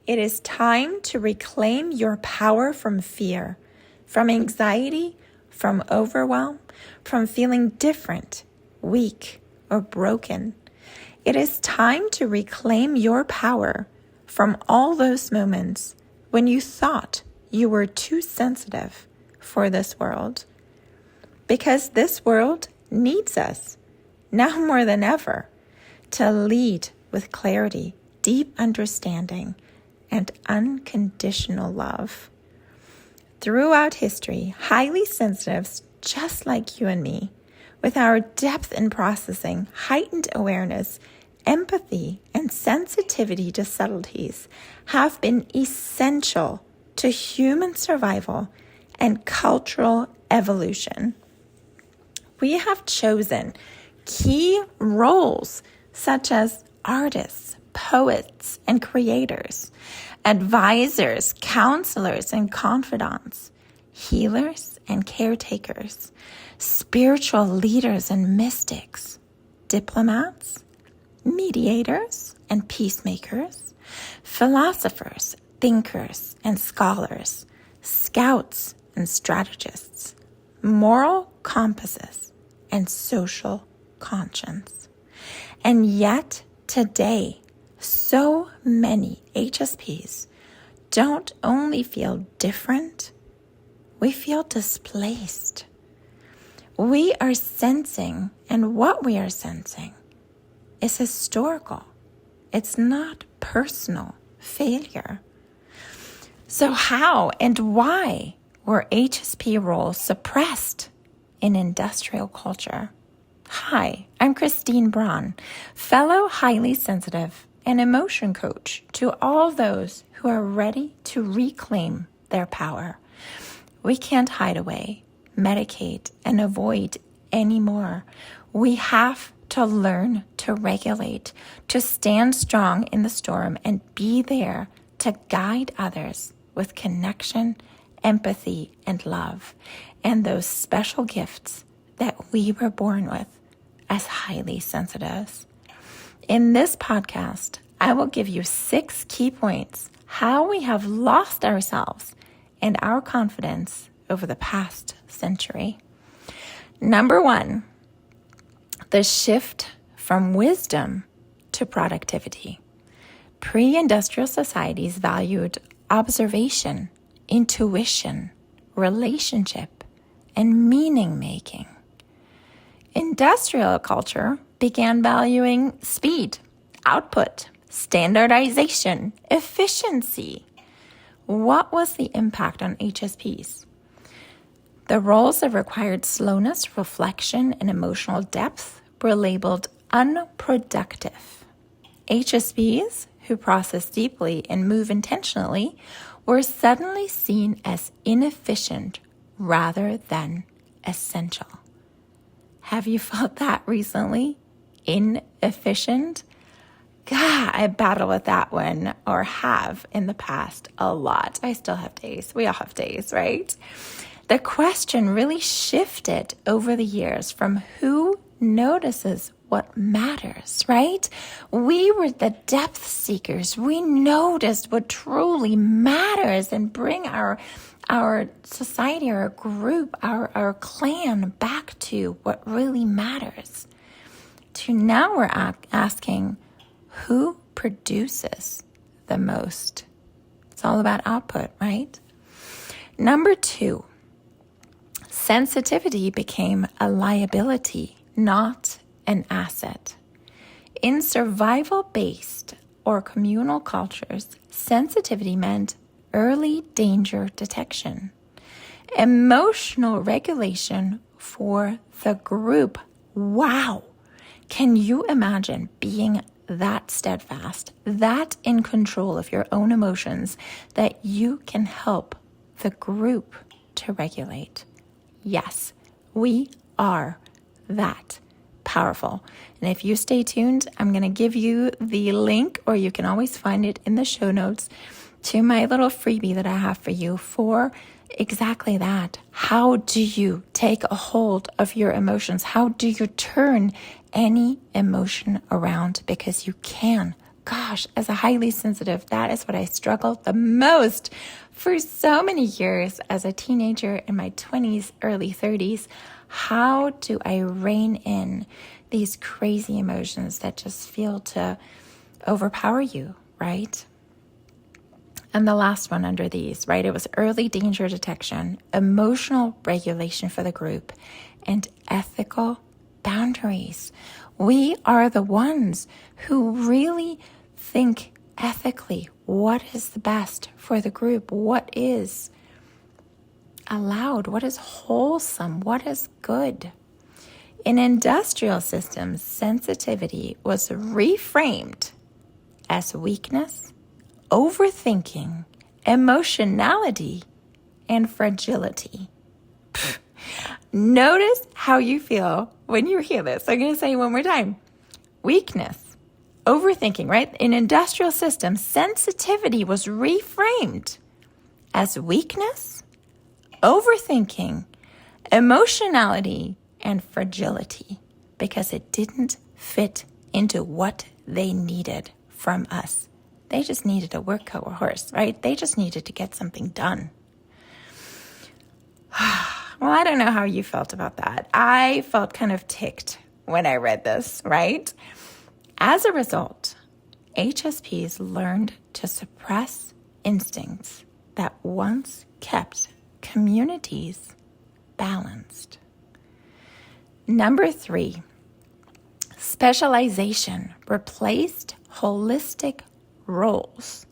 It is time to reclaim your power from fear, from anxiety, from overwhelm, from feeling different, weak, or broken. It is time to reclaim your power from all those moments when you thought you were too sensitive for this world. Because this world needs us, now more than ever, to lead with clarity, deep understanding, and unconditional love. Throughout history, highly sensitives, just like you and me, with our depth in processing, heightened awareness, empathy, and sensitivity to subtleties, have been essential to human survival and cultural evolution. We have chosen key roles such as artists, poets, and creators, advisors, counselors, and confidants, healers and caretakers, spiritual leaders and mystics, diplomats, mediators and peacemakers, philosophers, thinkers and scholars, scouts and strategists, moral compasses, and social conscience. And yet, today, so many HSPs don't only feel different, we feel displaced. We are sensing, and what we are sensing is historical. It's not personal failure. So how and why were HSP roles suppressed in industrial culture? Hi, I'm Christine Braun, fellow highly sensitive and emotion coach to all those who are ready to reclaim their power. We can't hide away, medicate, and avoid anymore. We have to learn to regulate, to stand strong in the storm and be there to guide others with connection, empathy, and love, and those special gifts that we were born with as highly sensitives. In this podcast, I will give you 6 key points how we have lost ourselves and our confidence over the past century. Number 1, the shift from wisdom to productivity. Pre-industrial societies valued observation, intuition, relationship, and meaning-making. Industrial culture began valuing speed, output, standardization, efficiency. What was the impact on HSPs? The roles that required slowness, reflection, and emotional depth were labeled unproductive. HSPs, who process deeply and move intentionally, were suddenly seen as inefficient rather than essential. Have you felt that recently? Inefficient? God, I battle with that one, or have in the past a lot. I still have days. We all have days, right? The question really shifted over the years from who notices what matters, right? We were the depth seekers. We noticed what truly matters and bring our society, our group, our clan back to what really matters. To now we're asking, who produces the most? It's all about output, right? Number 2, sensitivity became a liability, not an asset. In survival-based or communal cultures, sensitivity meant early danger detection, emotional regulation for the group. Wow! Can you imagine being that steadfast, that in control of your own emotions, that you can help the group to regulate? Yes, we are that powerful. And if you stay tuned, I'm going to give you the link, or you can always find it in the show notes, to my little freebie that I have for you for exactly that. How do you take a hold of your emotions? How do you turn any emotion around? Because you can gosh, as a highly sensitive, that is what I struggled the most for so many years as a teenager in my 20s, early 30s. How do I rein in these crazy emotions that just feel to overpower you, right? And the last one under these, right? It was early danger detection, emotional regulation for the group, and ethical boundaries. We are the ones who really think ethically. What is the best for the group? What is allowed? What is wholesome? What is good? In industrial systems, sensitivity was reframed as weakness, overthinking, emotionality, and fragility. Notice how you feel when you hear this. I'm going to say it one more time. Weakness, overthinking, right? In industrial systems, sensitivity was reframed as weakness, overthinking, emotionality, and fragility because it didn't fit into what they needed from us. They just needed a workhorse, right? They just needed to get something done. Well, I don't know how you felt about that. I felt kind of ticked when I read this, right? As a result, HSPs learned to suppress instincts that once kept communities balanced. Number 3, specialization replaced holistic roles.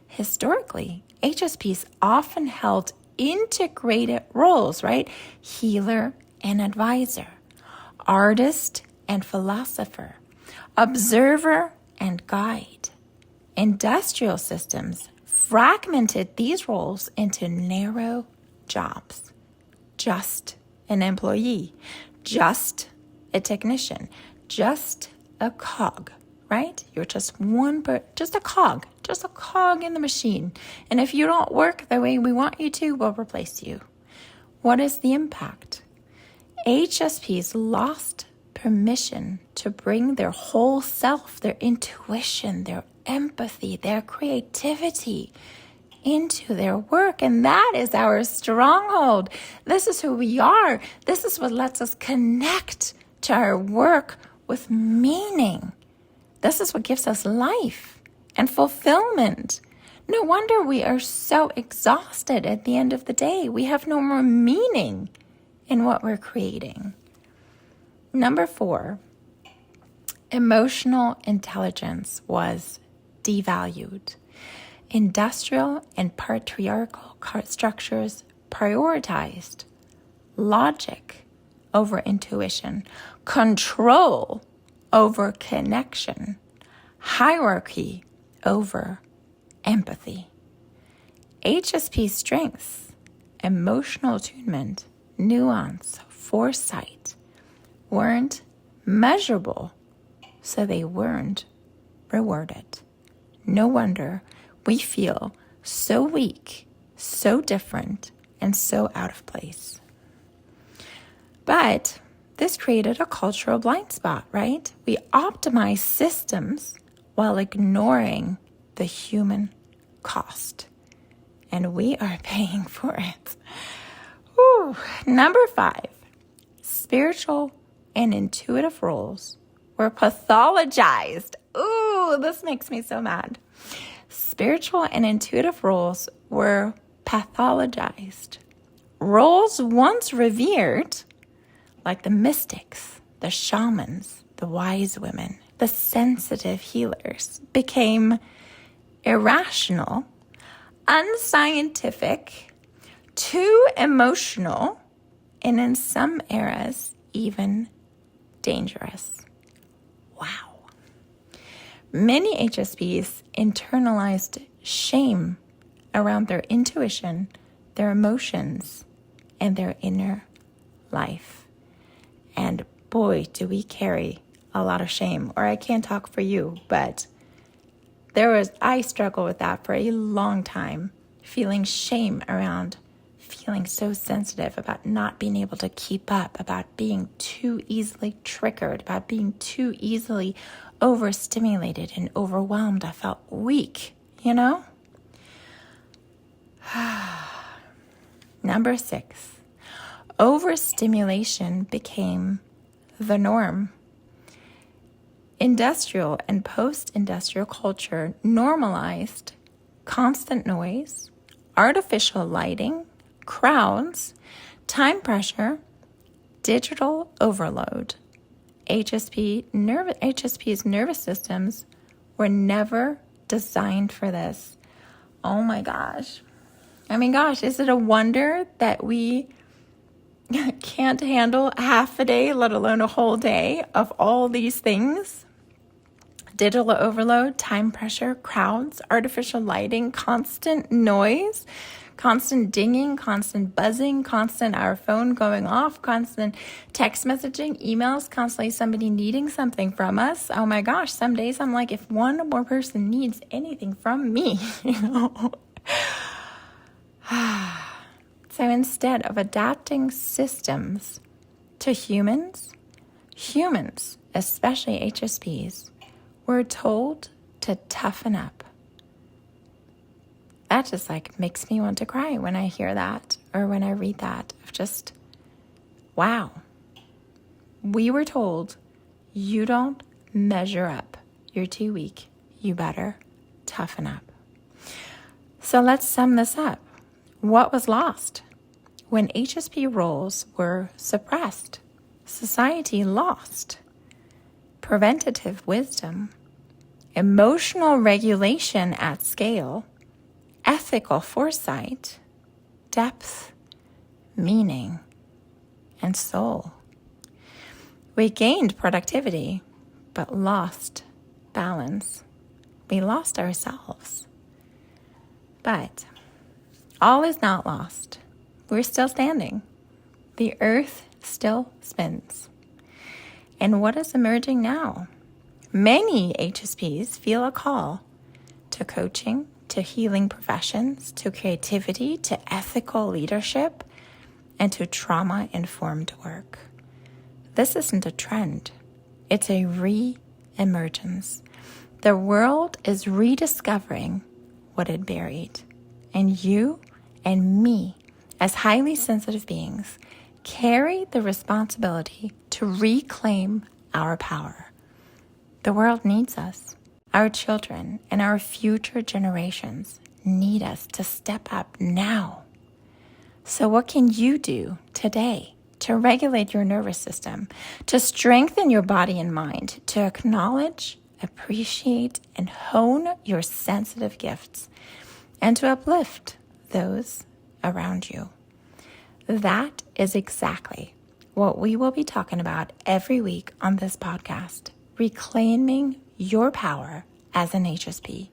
Historically, HSPs often held integrated roles, right? Healer and advisor, artist and philosopher, observer and guide. Industrial systems fragmented these roles into narrow jobs. Just an employee, just a technician, just a cog, right? You're just just a cog in the machine. And if you don't work the way we want you to, we'll replace you. What is the impact? HSPs lost permission to bring their whole self, their intuition, their empathy, their creativity into their work. And that is our stronghold. This is who we are. This is what lets us connect to our work with meaning. This is what gives us life and fulfillment. No wonder we are so exhausted at the end of the day. We have no more meaning in what we're creating. Number 4, emotional intelligence was devalued. Industrial and patriarchal structures prioritized logic over intuition, control over connection, hierarchy over empathy. HSP strengths, emotional attunement, nuance, foresight weren't measurable, so they weren't rewarded. No wonder we feel so weak, so different, and so out of place. But this created a cultural blind spot, right? We optimize systems while ignoring the human cost. And we are paying for it. Ooh. Number 5, spiritual and intuitive roles were pathologized. Ooh, this makes me so mad. Spiritual and intuitive roles were pathologized. Roles once revered, like the mystics, the shamans, the wise women, the sensitive healers, became irrational, unscientific, too emotional, and in some eras, even dangerous. Wow. Many HSPs internalized shame around their intuition, their emotions, and their inner life. And boy, do we carry a lot of shame. Or I can't talk for you, but I struggled with that for a long time, feeling shame around feeling so sensitive, about not being able to keep up, about being too easily triggered, about being too easily overstimulated and overwhelmed. I felt weak, you know? Number 6, overstimulation became the norm. Industrial and post-industrial culture normalized constant noise, artificial lighting, crowds, time pressure, digital overload. HSP's nervous systems were never designed for this. Oh my gosh. I mean, gosh, is it a wonder that we can't handle half a day, let alone a whole day of all these things? Digital overload, time pressure, crowds, artificial lighting, constant noise, constant dinging, constant buzzing, constant our phone going off, constant text messaging, emails, constantly somebody needing something from us. Oh my gosh, some days I'm like, if one more person needs anything from me, you know. So instead of adapting systems to humans, especially HSPs, were told to toughen up. That just makes me want to cry when I hear that or when I read that. Of just, wow. We were told, you don't measure up. You're too weak. You better toughen up. So let's sum this up. What was lost? When HSP roles were suppressed, society lost preventative wisdom, emotional regulation at scale, ethical foresight, depth, meaning, and soul. We gained productivity, but lost balance. We lost ourselves. But all is not lost. We're still standing. The earth still spins. And what is emerging now? Many HSPs feel a call to coaching, to healing professions, to creativity, to ethical leadership, and to trauma-informed work. This isn't a trend. It's a re-emergence. The world is rediscovering what it buried. And you and me, as highly sensitive beings, carry the responsibility to reclaim our power. The world needs us. Our children and our future generations need us to step up now. So what can you do today to regulate your nervous system, to strengthen your body and mind, to acknowledge, appreciate, and hone your sensitive gifts, and to uplift those around you? That is exactly what we will be talking about every week on this podcast, reclaiming your power as an HSP,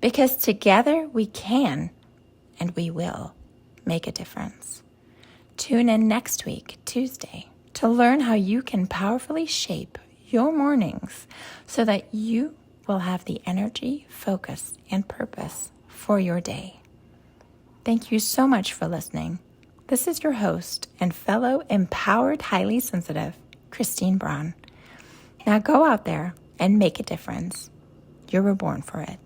because together we can and we will make a difference. Tune in next week, Tuesday, to learn how you can powerfully shape your mornings so that you will have the energy, focus, and purpose for your day. Thank you so much for listening. This is your host and fellow empowered, highly sensitive, Christine Braun. Now go out there and make a difference. You were born for it.